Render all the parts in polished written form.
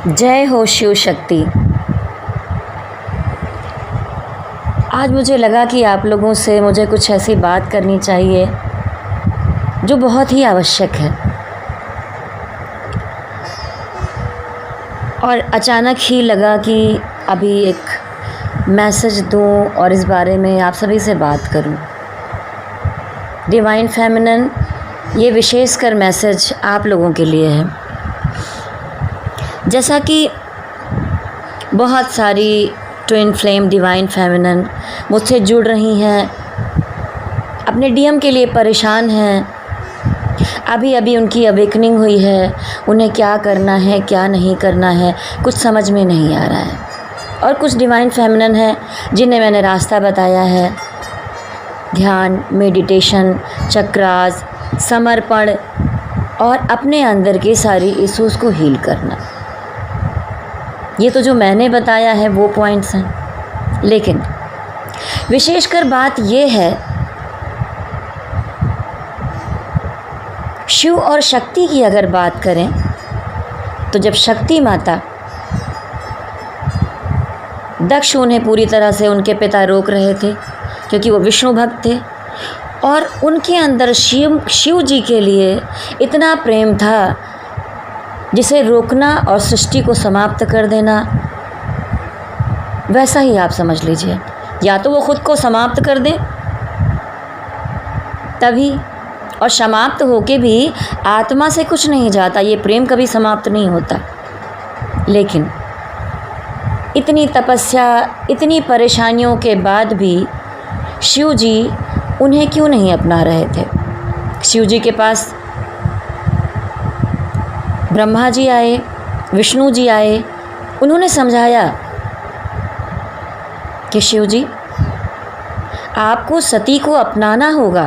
जय हो शिव शक्ति। आज मुझे लगा कि आप लोगों से मुझे कुछ ऐसी बात करनी चाहिए जो बहुत ही आवश्यक है, और अचानक ही लगा कि अभी एक मैसेज दूं और इस बारे में आप सभी से बात करूं। डिवाइन फेमिनिन, ये विशेषकर मैसेज आप लोगों के लिए है। जैसा कि बहुत सारी ट्विन फ्लेम डिवाइन फेमिनिन मुझसे जुड़ रही हैं, अपने डीएम के लिए परेशान हैं, अभी अभी उनकी अवेकनिंग हुई है, उन्हें क्या करना है क्या नहीं करना है कुछ समझ में नहीं आ रहा है। और कुछ डिवाइन फेमिनिन हैं जिन्हें मैंने रास्ता बताया है, ध्यान, मेडिटेशन, चक्रास, समर्पण और अपने अंदर के सारी इश्यूज़ को हील करना। ये तो जो मैंने बताया है वो पॉइंट्स हैं, लेकिन विशेषकर बात ये है शिव और शक्ति की। अगर बात करें तो जब शक्ति माता, दक्ष उन्हें पूरी तरह से उनके पिता रोक रहे थे क्योंकि वो विष्णु भक्त थे, और उनके अंदर शिव जी के लिए इतना प्रेम था जिसे रोकना और सृष्टि को समाप्त कर देना, वैसा ही आप समझ लीजिए। या तो वो खुद को समाप्त कर दें तभी, और समाप्त होके भी आत्मा से कुछ नहीं जाता, ये प्रेम कभी समाप्त नहीं होता। लेकिन इतनी तपस्या, इतनी परेशानियों के बाद भी शिव जी उन्हें क्यों नहीं अपना रहे थे। शिव जी के पास ब्रह्मा जी आए, विष्णु जी आए, उन्होंने समझाया कि शिव जी आपको सती को अपनाना होगा,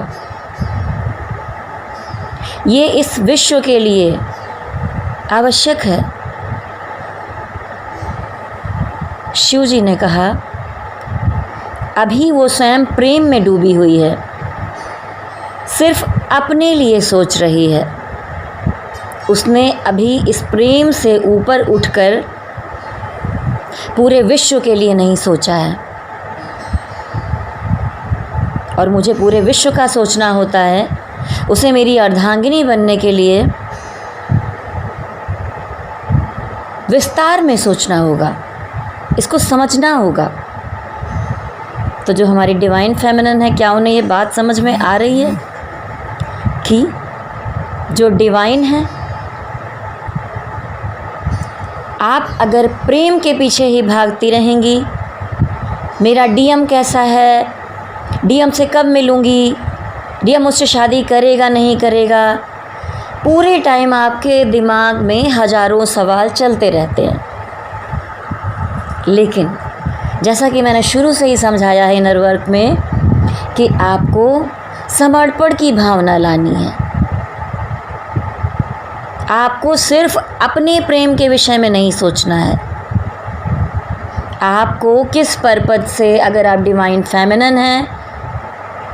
ये इस विश्व के लिए आवश्यक है। शिव जी ने कहा अभी वो स्वयं प्रेम में डूबी हुई है, सिर्फ अपने लिए सोच रही है। उसने अभी इस प्रेम से ऊपर उठकर पूरे विश्व के लिए नहीं सोचा है, और मुझे पूरे विश्व का सोचना होता है। उसे मेरी अर्धांगिनी बनने के लिए विस्तार में सोचना होगा, इसको समझना होगा। तो जो हमारी डिवाइन फेमिनिन है, क्या उन्हें ये बात समझ में आ रही है कि जो डिवाइन है, आप अगर प्रेम के पीछे ही भागती रहेंगी, मेरा डीएम कैसा है, डीएम से कब मिलूँगी, डीएम मुझसे शादी करेगा नहीं करेगा, पूरे टाइम आपके दिमाग में हज़ारों सवाल चलते रहते हैं। लेकिन जैसा कि मैंने शुरू से ही समझाया है इनर वर्क में कि आपको समर्पण की भावना लानी है। आपको सिर्फ अपने प्रेम के विषय में नहीं सोचना है। आपको किस पर्पज से, अगर आप डिवाइन फेमिनिन हैं,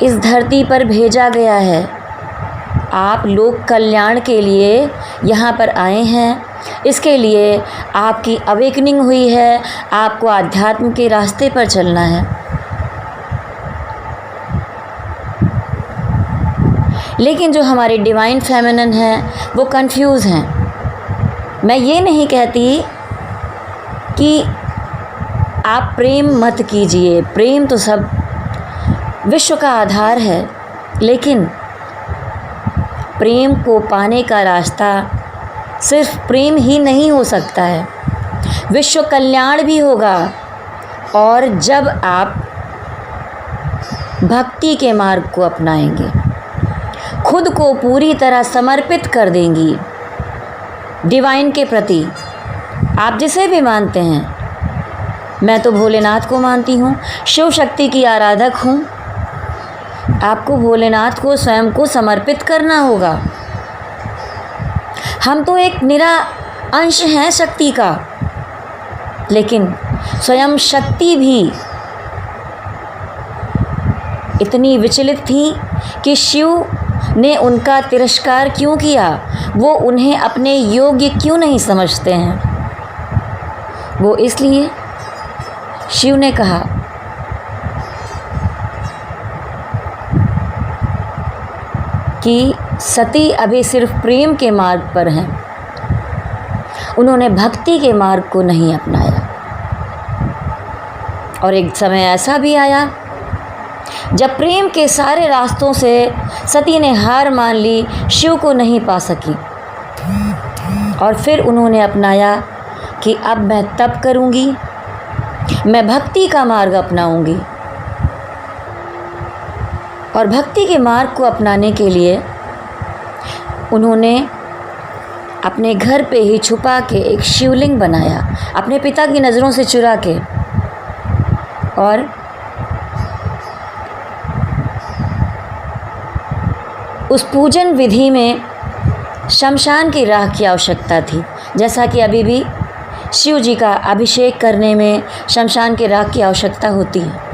इस धरती पर भेजा गया है, आप लोक कल्याण के लिए यहाँ पर आए हैं, इसके लिए आपकी अवेकनिंग हुई है, आपको आध्यात्म के रास्ते पर चलना है। लेकिन जो हमारी डिवाइन फेमिनिन हैं वो कंफ्यूज हैं। मैं ये नहीं कहती कि आप प्रेम मत कीजिए, प्रेम तो सब विश्व का आधार है, लेकिन प्रेम को पाने का रास्ता सिर्फ प्रेम ही नहीं हो सकता है, विश्व कल्याण भी होगा। और जब आप भक्ति के मार्ग को अपनाएंगे, खुद को पूरी तरह समर्पित कर देंगी डिवाइन के प्रति, आप जिसे भी मानते हैं, मैं तो भोलेनाथ को मानती हूँ, शिव शक्ति की आराधक हूँ, आपको भोलेनाथ को स्वयं को समर्पित करना होगा। हम तो एक निरा अंश हैं शक्ति का, लेकिन स्वयं शक्ति भी इतनी विचलित थी कि शिव ने उनका तिरस्कार क्यों किया, वो उन्हें अपने योग्य क्यों नहीं समझते हैं। वो इसलिए शिव ने कहा कि सती अभी सिर्फ प्रेम के मार्ग पर हैं, उन्होंने भक्ति के मार्ग को नहीं अपनाया। और एक समय ऐसा भी आया जब प्रेम के सारे रास्तों से सती ने हार मान ली, शिव को नहीं पा सकी, और फिर उन्होंने अपनाया कि अब मैं तप करूँगी, मैं भक्ति का मार्ग अपनाऊँगी। और भक्ति के मार्ग को अपनाने के लिए उन्होंने अपने घर पे ही छुपा के एक शिवलिंग बनाया, अपने पिता की नज़रों से चुरा के, और उस पूजन विधि में शमशान की राख की आवश्यकता थी, जैसा कि अभी भी शिव जी का अभिषेक करने में शमशान की राख की आवश्यकता होती है।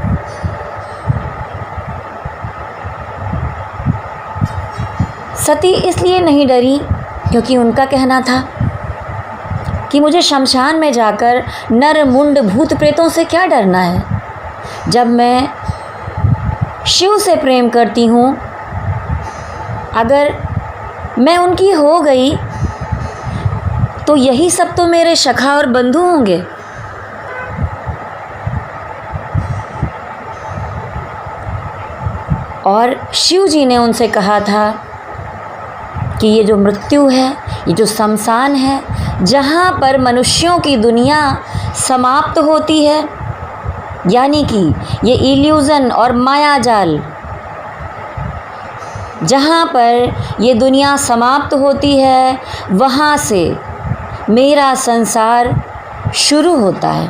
सती इसलिए नहीं डरी क्योंकि उनका कहना था कि मुझे शमशान में जाकर नर मुंड भूत प्रेतों से क्या डरना है, जब मैं शिव से प्रेम करती हूँ, अगर मैं उनकी हो गई तो यही सब तो मेरे सखा और बंधु होंगे। और शिव जी ने उनसे कहा था कि ये जो मृत्यु है, ये जो शमशान है, जहाँ पर मनुष्यों की दुनिया समाप्त होती है, यानी कि ये इल्यूज़न और मायाजाल, जहाँ पर ये दुनिया समाप्त होती है, वहाँ से मेरा संसार शुरू होता है।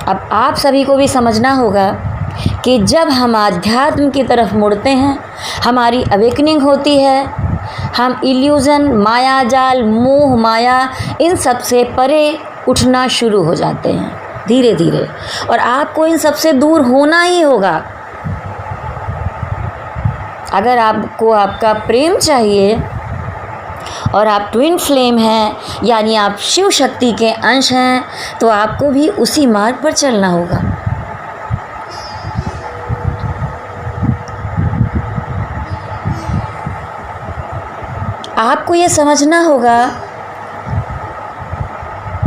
अब आप सभी को भी समझना होगा कि जब हम आध्यात्म की तरफ मुड़ते हैं, हमारी अवेकनिंग होती है, हम इल्यूज़न, मायाजाल, मोह माया, इन सब से परे उठना शुरू हो जाते हैं धीरे धीरे, और आपको इन सब से दूर होना ही होगा। अगर आपको आपका प्रेम चाहिए और आप ट्विन फ्लेम हैं, यानी आप शिव शक्ति के अंश हैं, तो आपको भी उसी मार्ग पर चलना होगा। आपको ये समझना होगा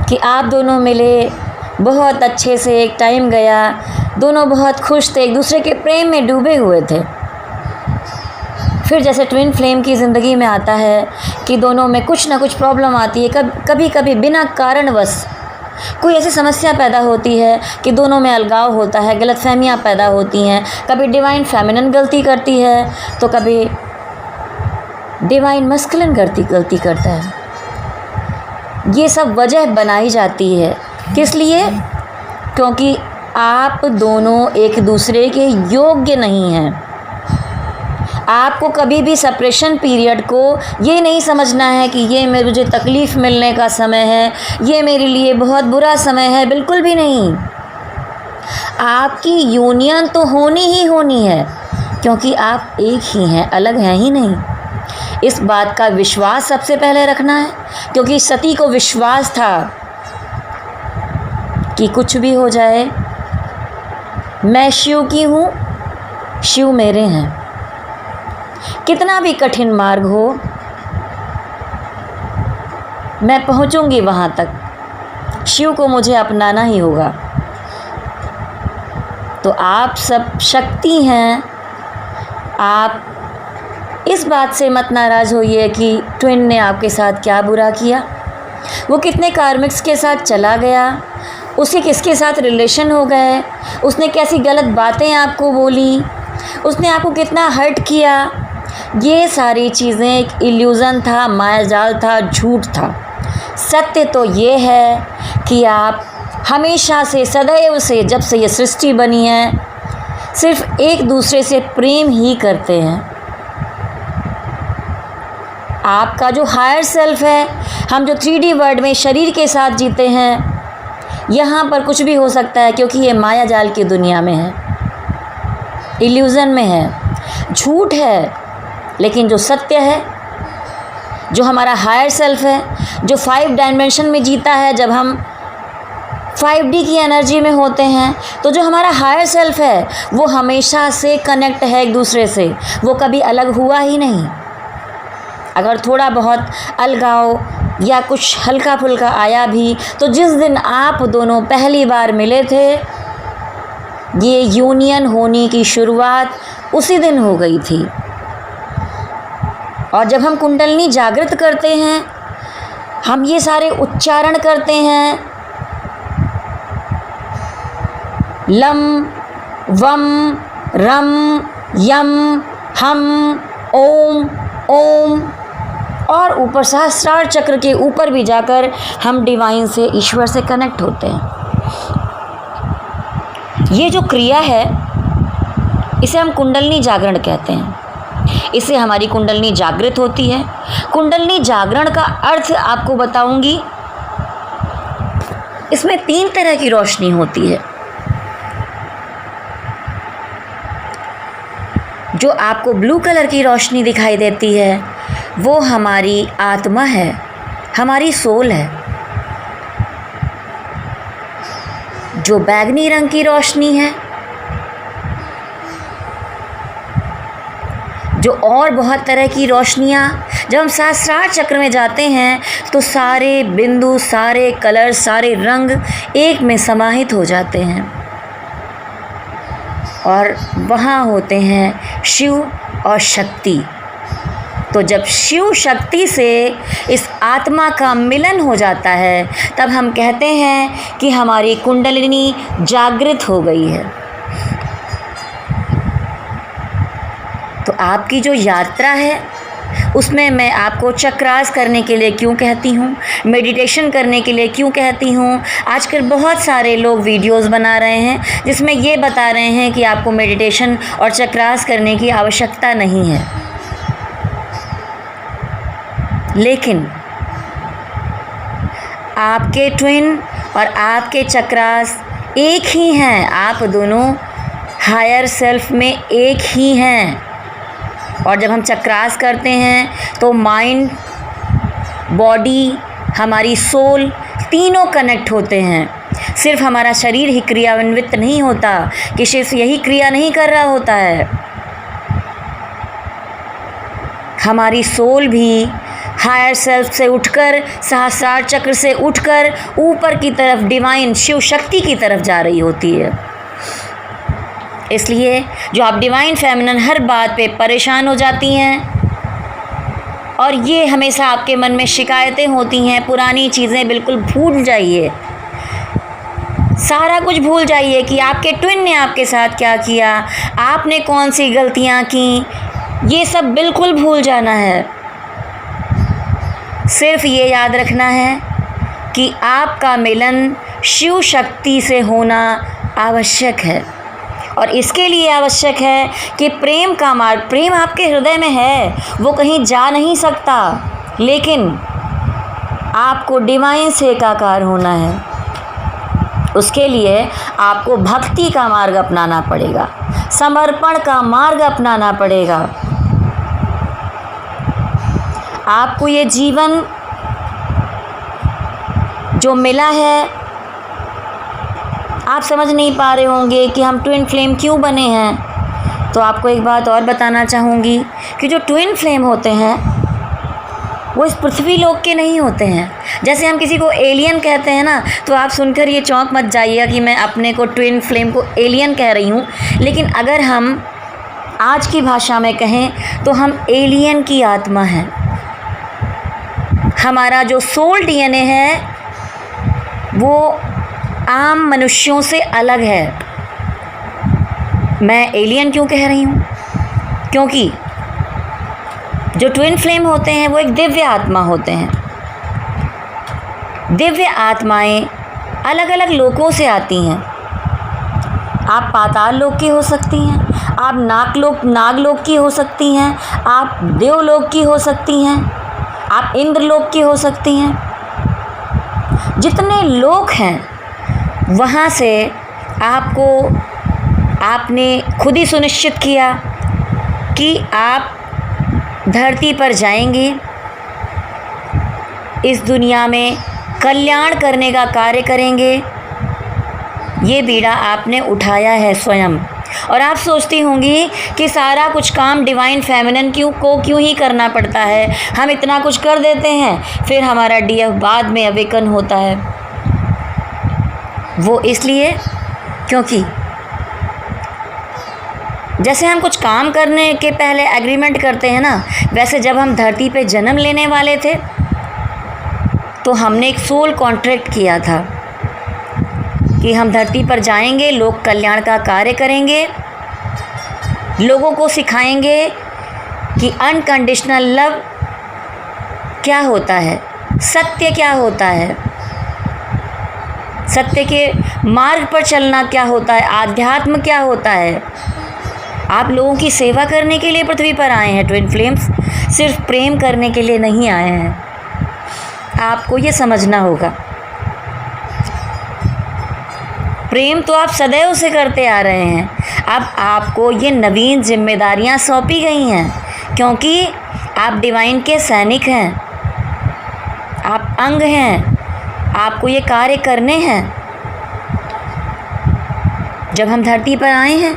कि आप दोनों मिले, बहुत अच्छे से एक टाइम गया, दोनों बहुत खुश थे, एक दूसरे के प्रेम में डूबे हुए थे। फिर जैसे ट्विन फ्लेम की ज़िंदगी में आता है कि दोनों में कुछ ना कुछ प्रॉब्लम आती है, कभी कभी बिना कारणवश कोई ऐसी समस्या पैदा होती है कि दोनों में अलगाव होता है, गलतफहमियाँ पैदा होती हैं। कभी डिवाइन फेमिनिन गलती करती है तो कभी डिवाइन मस्कुलिन गलती करता है। ये सब वजह बनाई जाती है, किस लिए? क्योंकि आप दोनों एक दूसरे के योग्य नहीं हैं। आपको कभी भी सेपरेशन पीरियड को ये नहीं समझना है कि ये मुझे तकलीफ़ मिलने का समय है, ये मेरे लिए बहुत बुरा समय है, बिल्कुल भी नहीं। आपकी यूनियन तो होनी ही होनी है, क्योंकि आप एक ही हैं, अलग हैं ही नहीं। इस बात का विश्वास सबसे पहले रखना है, क्योंकि सती को विश्वास था कि कुछ भी हो जाए, मैं शिव की हूँ, शिव मेरे हैं। कितना भी कठिन मार्ग हो, मैं पहुँचूंगी वहाँ तक, शिव को मुझे अपनाना ही होगा। तो आप सब शक्ति हैं। आप इस बात से मत नाराज़ होइए कि ट्विन ने आपके साथ क्या बुरा किया, वो कितने कार्मिक्स के साथ चला गया, उसे किसके साथ रिलेशन हो गए, उसने कैसी गलत बातें आपको बोली, उसने आपको कितना हर्ट किया। ये सारी चीज़ें एक इल्यूज़न था, मायाजाल था, झूठ था। सत्य तो ये है कि आप हमेशा से, सदैव से, जब से ये सृष्टि बनी है, सिर्फ एक दूसरे से प्रेम ही करते हैं। आपका जो हायर सेल्फ है, हम जो 3D वर्ल्ड में शरीर के साथ जीते हैं, यहाँ पर कुछ भी हो सकता है, क्योंकि ये मायाजाल की दुनिया में है, इल्यूज़न में है, झूठ है। लेकिन जो सत्य है, जो हमारा हायर सेल्फ है, जो 5 डायमेंशन में जीता है, जब हम 5D की एनर्जी में होते हैं, तो जो हमारा हायर सेल्फ है वो हमेशा से कनेक्ट है एक दूसरे से, वो कभी अलग हुआ ही नहीं। अगर थोड़ा बहुत अलगाव या कुछ हल्का फुल्का आया भी, तो जिस दिन आप दोनों पहली बार मिले थे, ये यूनियन होने की शुरुआत उसी दिन हो गई थी। और जब हम कुंडलिनी जागृत करते हैं, हम ये सारे उच्चारण करते हैं, लम वम रम यम हम ओम ओम, और ऊपर सहस्त्रार चक्र के ऊपर भी जाकर हम डिवाइन से, ईश्वर से कनेक्ट होते हैं। ये जो क्रिया है इसे हम कुंडलिनी जागरण कहते हैं। इससे हमारी कुंडलिनी जागृत होती है। कुंडलिनी जागरण का अर्थ आपको बताऊंगी। इसमें 3 तरह की रोशनी होती है। जो आपको ब्लू कलर की रोशनी दिखाई देती है वो हमारी आत्मा है, हमारी सोल है। जो बैगनी रंग की रोशनी है, जो और बहुत तरह की रोशनियाँ, जब हम सहस्त्रार चक्र में जाते हैं तो सारे बिंदु, सारे कलर, सारे रंग एक में समाहित हो जाते हैं और वहाँ होते हैं शिव और शक्ति। तो जब शिव शक्ति से इस आत्मा का मिलन हो जाता है, तब हम कहते हैं कि हमारी कुंडलिनी जागृत हो गई है। तो आपकी जो यात्रा है उसमें मैं आपको चक्रास करने के लिए क्यों कहती हूँ, मेडिटेशन करने के लिए क्यों कहती हूँ। आजकल बहुत सारे लोग वीडियोस बना रहे हैं जिसमें ये बता रहे हैं कि आपको मेडिटेशन और चक्रास करने की आवश्यकता नहीं है, लेकिन आपके ट्विन और आपके चक्रास एक ही हैं। आप दोनों हायर सेल्फ में एक ही हैं। और जब हम चक्रास करते हैं तो माइंड, बॉडी, हमारी सोल तीनों कनेक्ट होते हैं। सिर्फ हमारा शरीर ही क्रियान्वित नहीं होता कि सिर्फ यही क्रिया नहीं कर रहा होता है, हमारी सोल भी हायर सेल्फ से उठकर, सहस्रार चक्र से उठकर ऊपर की तरफ डिवाइन शिव शक्ति की तरफ जा रही होती है। इसलिए जो आप डिवाइन फेमिनिन हर बात पे परेशान हो जाती हैं और ये हमेशा आपके मन में शिकायतें होती हैं, पुरानी चीज़ें बिल्कुल भूल जाइए, सारा कुछ भूल जाइए कि आपके ट्विन ने आपके साथ क्या किया, आपने कौन सी गलतियाँ की, ये सब बिल्कुल भूल जाना है। सिर्फ ये याद रखना है कि आपका मिलन शिव शक्ति से होना आवश्यक है और इसके लिए आवश्यक है कि प्रेम का मार्ग, प्रेम आपके हृदय में है, वो कहीं जा नहीं सकता, लेकिन आपको डिवाइन से एकाकार होना है। उसके लिए आपको भक्ति का मार्ग अपनाना पड़ेगा, समर्पण का मार्ग अपनाना पड़ेगा। आपको ये जीवन जो मिला है, आप समझ नहीं पा रहे होंगे कि हम ट्विन फ्लेम क्यों बने हैं। तो आपको एक बात और बताना चाहूँगी कि जो ट्विन फ्लेम होते हैं वो इस पृथ्वी लोक के नहीं होते हैं। जैसे हम किसी को एलियन कहते हैं ना, तो आप सुनकर ये चौंक मत जाइएगा कि मैं अपने को ट्विन फ्लेम को एलियन कह रही हूँ, लेकिन अगर हम आज की भाषा में कहें तो हम एलियन की आत्मा हैं। हमारा जो सोल डीएनए है वो आम मनुष्यों से अलग है। मैं एलियन क्यों कह रही हूँ? क्योंकि जो ट्विन फ्लेम होते हैं वो एक दिव्य आत्मा होते हैं। दिव्य आत्माएं अलग अलग लोकों से आती हैं। आप पाताल लोक की हो सकती हैं, आप नागलोक की हो सकती हैं, आप देवलोक की हो सकती हैं, आप इंद्रलोक की हो सकती हैं। जितने लोक हैं वहाँ से आपने खुद ही सुनिश्चित किया कि आप धरती पर जाएंगे इस दुनिया में कल्याण करने का कार्य करेंगे। ये बीड़ा आपने उठाया है स्वयं। और आप सोचती होंगी कि सारा कुछ काम डिवाइन फेमिनिन क्यों ही करना पड़ता है, हम इतना कुछ कर देते हैं फिर हमारा डीएफ बाद में अवेकन होता है। वो इसलिए क्योंकि जैसे हम कुछ काम करने के पहले एग्रीमेंट करते हैं ना, वैसे जब हम धरती पे जन्म लेने वाले थे तो हमने एक सोल कॉन्ट्रैक्ट किया था कि हम धरती पर जाएंगे, लोक कल्याण का कार्य करेंगे, लोगों को सिखाएंगे कि अनकंडीशनल लव क्या होता है, सत्य क्या होता है, सत्य के मार्ग पर चलना क्या होता है, आध्यात्म क्या होता है। आप लोगों की सेवा करने के लिए पृथ्वी पर आए हैं ट्विन फ्लेम्स, सिर्फ प्रेम करने के लिए नहीं आए हैं। आपको ये समझना होगा। प्रेम तो आप सदैव से करते आ रहे हैं, अब आपको ये नवीन जिम्मेदारियां सौंपी गई हैं क्योंकि आप डिवाइन के सैनिक हैं, आप अंग हैं, आपको ये कार्य करने हैं। जब हम धरती पर आए हैं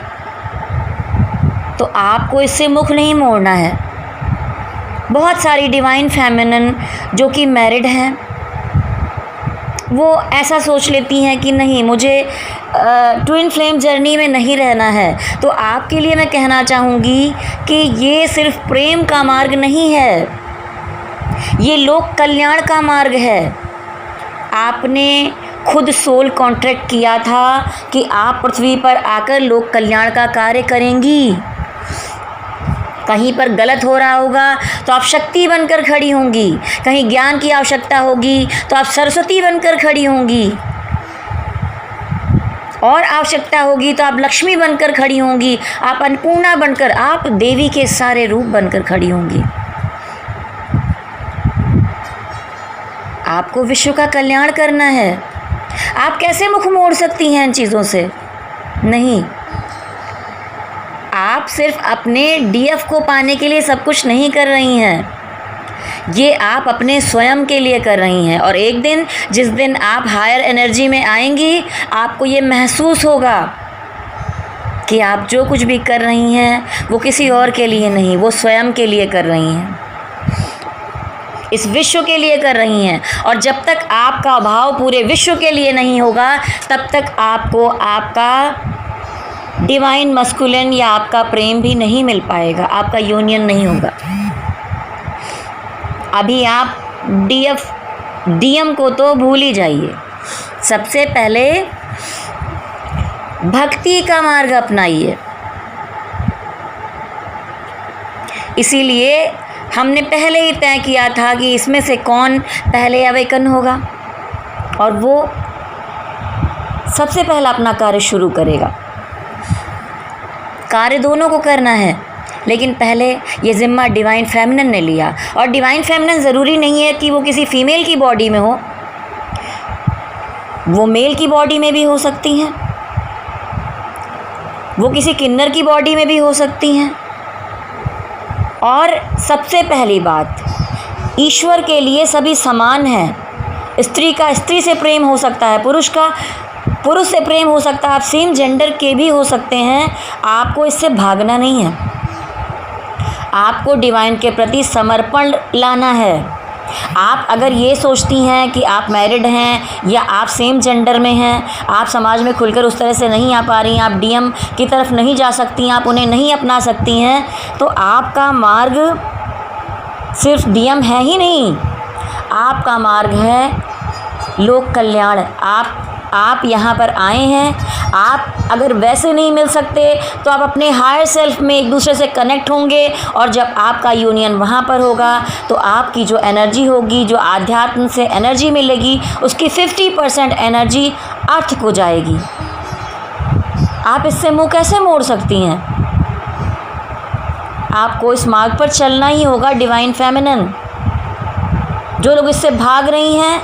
तो आपको इससे मुख नहीं मोड़ना है। बहुत सारी डिवाइन फेमिनिन जो कि मैरिड हैं वो ऐसा सोच लेती हैं कि नहीं, मुझे ट्विन फ्लेम जर्नी में नहीं रहना है। तो आपके लिए मैं कहना चाहूँगी कि ये सिर्फ प्रेम का मार्ग नहीं है, ये लोक कल्याण का मार्ग है। आपने खुद सोल कॉन्ट्रैक्ट किया था कि आप पृथ्वी पर आकर लोक कल्याण का कार्य करेंगी। कहीं पर गलत हो रहा होगा तो आप शक्ति बनकर खड़ी होंगी, कहीं ज्ञान की आवश्यकता होगी तो आप सरस्वती बनकर खड़ी होंगी, और आवश्यकता होगी तो आप लक्ष्मी बनकर खड़ी होंगी, आप अन्नपूर्णा बनकर, आप देवी के सारे रूप बनकर खड़ी होंगी। आपको विश्व का कल्याण करना है। आप कैसे मुख मोड़ सकती हैं इन चीज़ों से? नहीं, आप सिर्फ अपने डीएफ को पाने के लिए सब कुछ नहीं कर रही हैं, ये आप अपने स्वयं के लिए कर रही हैं। और एक दिन जिस दिन आप हायर एनर्जी में आएंगी, आपको ये महसूस होगा कि आप जो कुछ भी कर रही हैं वो किसी और के लिए नहीं, वो स्वयं के लिए कर रही हैं, इस विश्व के लिए कर रही हैं। और जब तक आपका भाव पूरे विश्व के लिए नहीं होगा तब तक आपको आपका डिवाइन मस्कुलिन या आपका प्रेम भी नहीं मिल पाएगा, आपका यूनियन नहीं होगा। अभी आप डीएम को तो भूल ही जाइए। सबसे पहले भक्ति का मार्ग अपनाइए। इसीलिए हमने पहले ही तय किया था कि इसमें से कौन पहले अवेकन होगा और वो सबसे पहला अपना कार्य शुरू करेगा। कार्य दोनों को करना है, लेकिन पहले ये ज़िम्मा डिवाइन फेमिनिन ने लिया। और डिवाइन फेमिनिन ज़रूरी नहीं है कि वो किसी फीमेल की बॉडी में हो, वो मेल की बॉडी में भी हो सकती हैं, वो किसी किन्नर की बॉडी में भी हो सकती हैं। और सबसे पहली बात, ईश्वर के लिए सभी समान हैं। स्त्री का स्त्री से प्रेम हो सकता है, पुरुष का पुरुष से प्रेम हो सकता है, आप सेम जेंडर के भी हो सकते हैं। आपको इससे भागना नहीं है, आपको डिवाइन के प्रति समर्पण लाना है। आप अगर ये सोचती हैं कि आप मैरिड हैं या आप सेम जेंडर में हैं, आप समाज में खुलकर उस तरह से नहीं आ पा रही हैं, आप डीएम की तरफ नहीं जा सकती, आप उन्हें नहीं अपना सकती हैं, तो आपका मार्ग सिर्फ डीएम है ही नहीं, आपका मार्ग है लोक कल्याण। आप यहाँ पर आए हैं। आप अगर वैसे नहीं मिल सकते तो आप अपने हायर सेल्फ में एक दूसरे से कनेक्ट होंगे, और जब आपका यूनियन वहाँ पर होगा तो आपकी जो एनर्जी होगी, जो आध्यात्म से एनर्जी मिलेगी, उसकी 50% एनर्जी अर्थ को जाएगी। आप इससे मुँह कैसे मोड़ सकती हैं? आपको इस मार्ग पर चलना ही होगा डिवाइन फेमिनिन। जो लोग इससे भाग रही हैं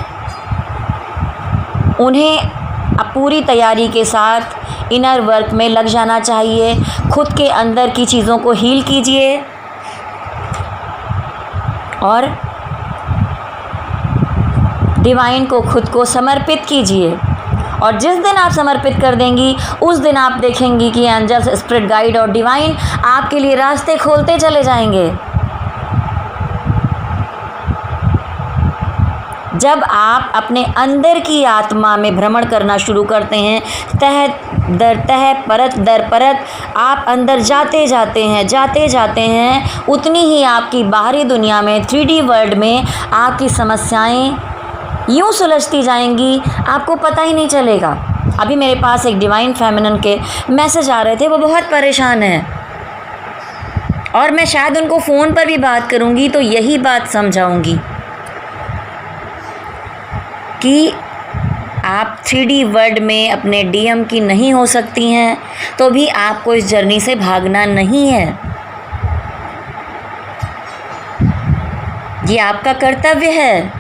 उन्हें अब पूरी तैयारी के साथ इनर वर्क में लग जाना चाहिए। खुद के अंदर की चीज़ों को हील कीजिए और डिवाइन को खुद को समर्पित कीजिए और जिस दिन आप समर्पित कर देंगी उस दिन आप देखेंगी कि एंजल्स, स्पिरिट गाइड और डिवाइन आपके लिए रास्ते खोलते चले जाएंगे। जब आप अपने अंदर की आत्मा में भ्रमण करना शुरू करते हैं, तह दर तह, परत दर परत आप अंदर जाते जाते हैं, उतनी ही आपकी बाहरी दुनिया में 3D वर्ल्ड में आपकी समस्याएं यूँ सुलझती जाएंगी, आपको पता ही नहीं चलेगा। अभी मेरे पास एक डिवाइन फेमिनिन के मैसेज आ रहे थे, वो बहुत परेशान हैं और मैं शायद उनको फ़ोन पर भी बात करूँगी तो यही बात समझाऊँगी कि आप 3D वर्ल्ड में अपने DM की नहीं हो सकती हैं, तो भी आपको इस जर्नी से भागना नहीं है। ये आपका कर्तव्य है।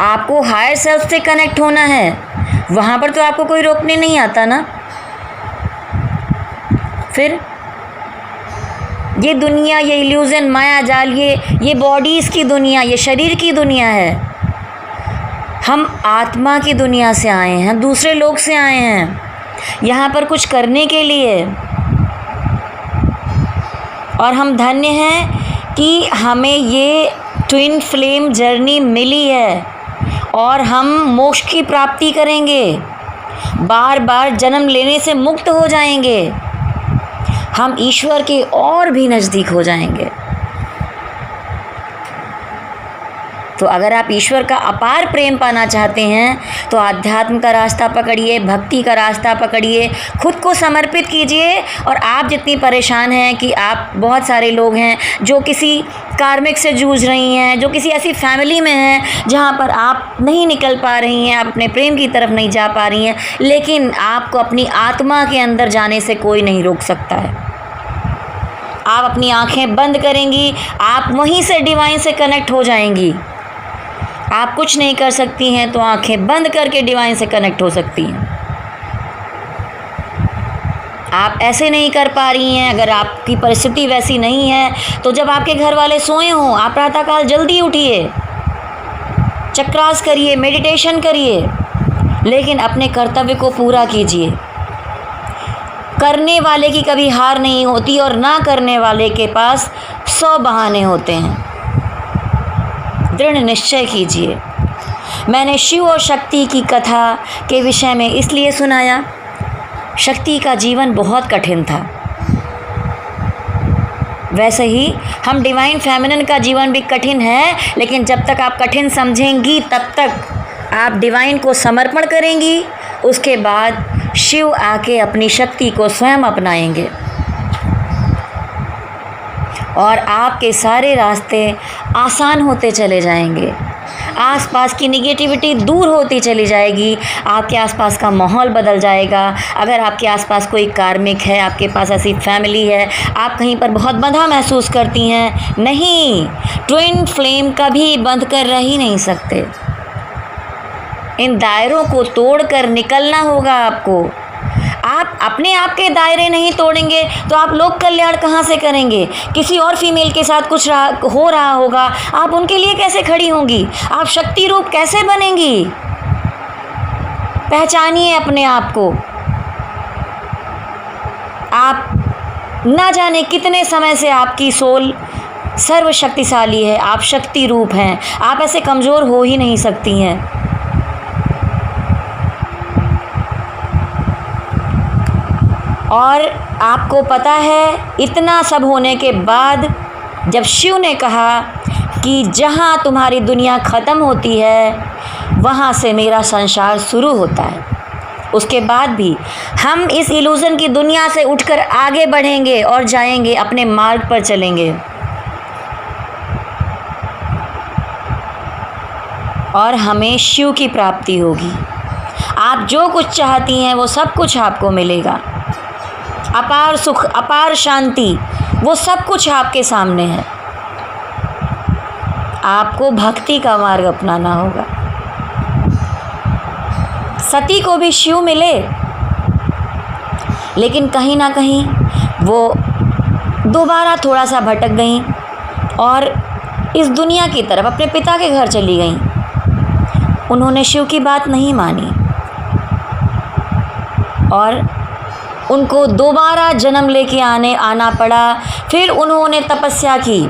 आपको हायर सेल्फ से कनेक्ट होना है, वहाँ पर तो आपको कोई रोकने नहीं आता ना। फिर ये दुनिया, ये इल्यूज़न, माया जाल, ये बॉडीज़ की दुनिया, ये शरीर की दुनिया है। हम आत्मा की दुनिया से आए हैं, दूसरे लोग से आए हैं यहाँ पर कुछ करने के लिए। और हम धन्य हैं कि हमें ये ट्विन फ्लेम जर्नी मिली है और हम मोक्ष की प्राप्ति करेंगे, बार बार जन्म लेने से मुक्त हो जाएंगे, हम ईश्वर के और भी नज़दीक हो जाएंगे। तो अगर आप ईश्वर का अपार प्रेम पाना चाहते हैं तो आध्यात्म का रास्ता पकड़िए, भक्ति का रास्ता पकड़िए, खुद को समर्पित कीजिए। और आप जितनी परेशान हैं कि आप, बहुत सारे लोग हैं जो किसी कार्मिक से जूझ रही हैं, जो किसी ऐसी फैमिली में हैं जहाँ पर आप नहीं निकल पा रही हैं, आप अपने प्रेम की तरफ नहीं जा पा रही हैं, लेकिन आपको अपनी आत्मा के अंदर जाने से कोई नहीं रोक सकता है। आप अपनी आँखें बंद करेंगी, आप वहीं से डिवाइन से कनेक्ट हो जाएंगी। आप कुछ नहीं कर सकती हैं तो आंखें बंद करके डिवाइन से कनेक्ट हो सकती हैं। आप ऐसे नहीं कर पा रही हैं, अगर आपकी परिस्थिति वैसी नहीं है तो जब आपके घर वाले सोए हों, आप प्रातःकाल जल्दी उठिए, चक्रास करिए, मेडिटेशन करिए, लेकिन अपने कर्तव्य को पूरा कीजिए। करने वाले की कभी हार नहीं होती और ना करने वाले के पास 100 बहाने होते हैं। दृढ़ निश्चय कीजिए। मैंने शिव और शक्ति की कथा के विषय में इसलिए सुनाया, शक्ति का जीवन बहुत कठिन था। वैसे ही हम डिवाइन फेमिनिन का जीवन भी कठिन है, लेकिन जब तक आप कठिन समझेंगी तब तक आप डिवाइन को समर्पण करेंगी, उसके बाद शिव आके अपनी शक्ति को स्वयं अपनाएंगे और आपके सारे रास्ते आसान होते चले जाएंगे। आसपास की निगेटिविटी दूर होती चली जाएगी, आपके आसपास का माहौल बदल जाएगा। अगर आपके आसपास कोई कार्मिक है, आपके पास ऐसी फैमिली है, आप कहीं पर बहुत बंधा महसूस करती हैं, नहीं, ट्विन फ्लेम कभी बंद कर रह ही नहीं सकते। इन दायरों को तोड़कर निकलना होगा आपको। आप अपने आप के दायरे नहीं तोड़ेंगे तो आप लोक कल्याण कहाँ से करेंगे? किसी और फीमेल के साथ कुछ हो रहा होगा, आप उनके लिए कैसे खड़ी होंगी? आप शक्ति रूप कैसे बनेंगी? पहचानिए अपने आप को। आप ना जाने कितने समय से आपकी सोल सर्वशक्तिशाली है, आप शक्ति रूप हैं, आप ऐसे कमज़ोर हो ही नहीं सकती हैं। और आपको पता है, इतना सब होने के बाद जब शिव ने कहा कि जहाँ तुम्हारी दुनिया ख़त्म होती है वहाँ से मेरा संसार शुरू होता है, उसके बाद भी हम इस इल्यूज़न की दुनिया से उठकर आगे बढ़ेंगे और जाएंगे, अपने मार्ग पर चलेंगे और हमें शिव की प्राप्ति होगी। आप जो कुछ चाहती हैं वो सब कुछ आपको मिलेगा। अपार सुख, अपार शांति, वो सब कुछ आपके सामने है। आपको भक्ति का मार्ग अपनाना होगा। सती को भी शिव मिले, लेकिन कहीं ना कहीं वो दोबारा थोड़ा सा भटक गईं और इस दुनिया की तरफ अपने पिता के घर चली गईं। उन्होंने शिव की बात नहीं मानी और उनको दोबारा जन्म लेके आना पड़ा। फिर उन्होंने तपस्या की।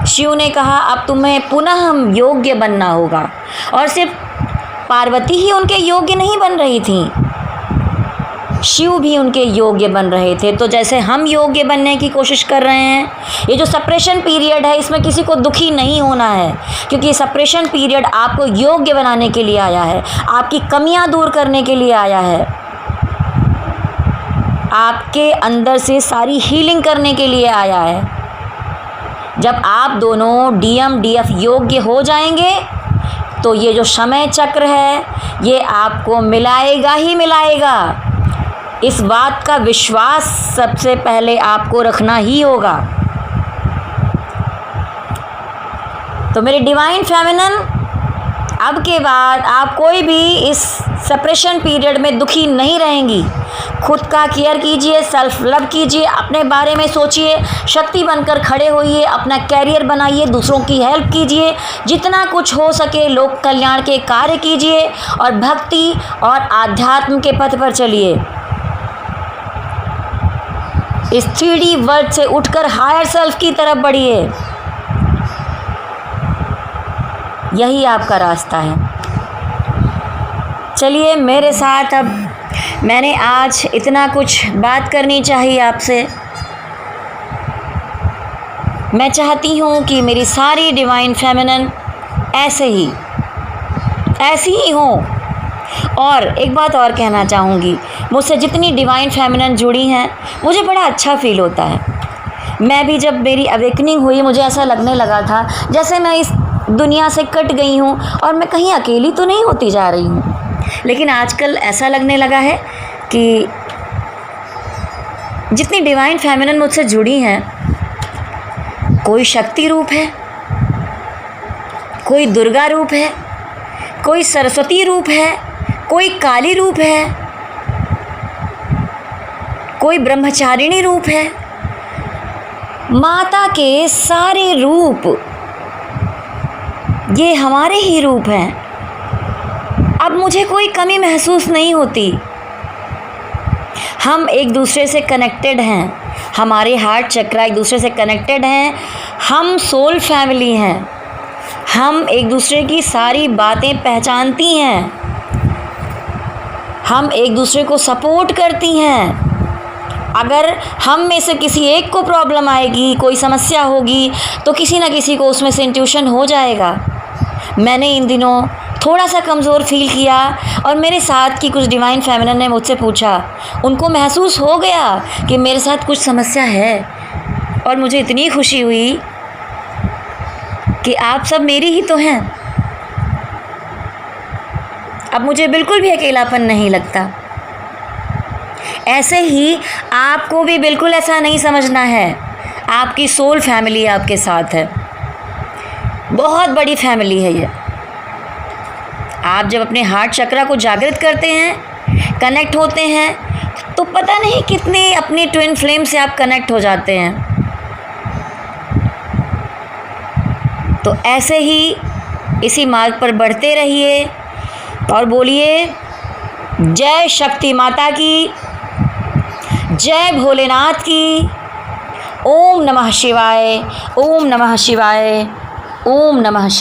शिव ने कहा अब तुम्हें पुनः योग्य बनना होगा। और सिर्फ पार्वती ही उनके योग्य नहीं बन रही थी, शिव भी उनके योग्य बन रहे थे। तो जैसे हम योग्य बनने की कोशिश कर रहे हैं, ये जो सेपरेशन पीरियड है इसमें किसी को दुखी नहीं होना है, क्योंकि सेपरेशन पीरियड आपको योग्य बनाने के लिए आया है, आपकी कमियां दूर करने के लिए आया है, आपके अंदर से सारी हीलिंग करने के लिए आया है। जब आप दोनों डीएम डीएफ योग्य हो जाएंगे तो ये जो समय चक्र है ये आपको मिलाएगा ही मिलाएगा। इस बात का विश्वास सबसे पहले आपको रखना ही होगा। तो मेरे डिवाइन फेमिनिन, अब के बाद आप कोई भी इस सेपरेशन पीरियड में दुखी नहीं रहेंगी। खुद का केयर कीजिए, सेल्फ लव कीजिए, अपने बारे में सोचिए, शक्ति बनकर खड़े होइए, अपना कैरियर बनाइए, दूसरों की हेल्प कीजिए, जितना कुछ हो सके लोक कल्याण के कार्य कीजिए और भक्ति और आध्यात्म के पथ पर चलिए। इस 3D वर्ल्ड से उठकर हायर सेल्फ की तरफ बढ़िए। यही आपका रास्ता है। चलिए मेरे साथ, अब मैंने आज इतना कुछ बात करनी चाहिए आपसे। मैं चाहती हूँ कि मेरी सारी डिवाइन फेमिनिन ऐसी ही हों। और एक बात और कहना चाहूँगी, मुझसे जितनी डिवाइन फेमिनिन जुड़ी हैं मुझे बड़ा अच्छा फील होता है। मैं भी, जब मेरी अवेकनिंग हुई, मुझे ऐसा लगने लगा था जैसे मैं इस दुनिया से कट गई हूँ और मैं कहीं अकेली तो नहीं होती जा रही हूँ। लेकिन आजकल ऐसा लगने लगा है कि जितनी डिवाइन फेमिनिन मुझसे जुड़ी हैं, कोई शक्ति रूप है, कोई दुर्गा रूप है, कोई सरस्वती रूप है, कोई काली रूप है, कोई ब्रह्मचारिणी रूप है। माता के सारे रूप ये हमारे ही रूप हैं। अब मुझे कोई कमी महसूस नहीं होती। हम एक दूसरे से कनेक्टेड हैं, हमारे हार्ट चक्रा एक दूसरे से कनेक्टेड हैं। हम सोल फैमिली हैं, हम एक दूसरे की सारी बातें पहचानती हैं, हम एक दूसरे को सपोर्ट करती हैं। अगर हम में से किसी एक को प्रॉब्लम आएगी, कोई समस्या होगी, तो किसी ना किसी को उसमें से इंट्यूशन हो जाएगा। मैंने इन दिनों थोड़ा सा कमज़ोर फील किया और मेरे साथ की कुछ डिवाइन फेमिनिन ने मुझसे पूछा, उनको महसूस हो गया कि मेरे साथ कुछ समस्या है। और मुझे इतनी खुशी हुई कि आप सब मेरी ही तो हैं। अब मुझे बिल्कुल भी अकेलापन नहीं लगता। ऐसे ही आपको भी बिल्कुल ऐसा नहीं समझना है। आपकी सोल फैमिली आपके साथ है, बहुत बड़ी फैमिली है ये। आप जब अपने हार्ट चक्रा को जागृत करते हैं, कनेक्ट होते हैं, तो पता नहीं कितने अपनी ट्विन फ्लेम से आप कनेक्ट हो जाते हैं। तो ऐसे ही इसी मार्ग पर बढ़ते रहिए और बोलिए, जय शक्ति माता की, जय भोलेनाथ की। ओम नमः शिवाय, ओम नमः शिवाय, ओम नमः शिवाय।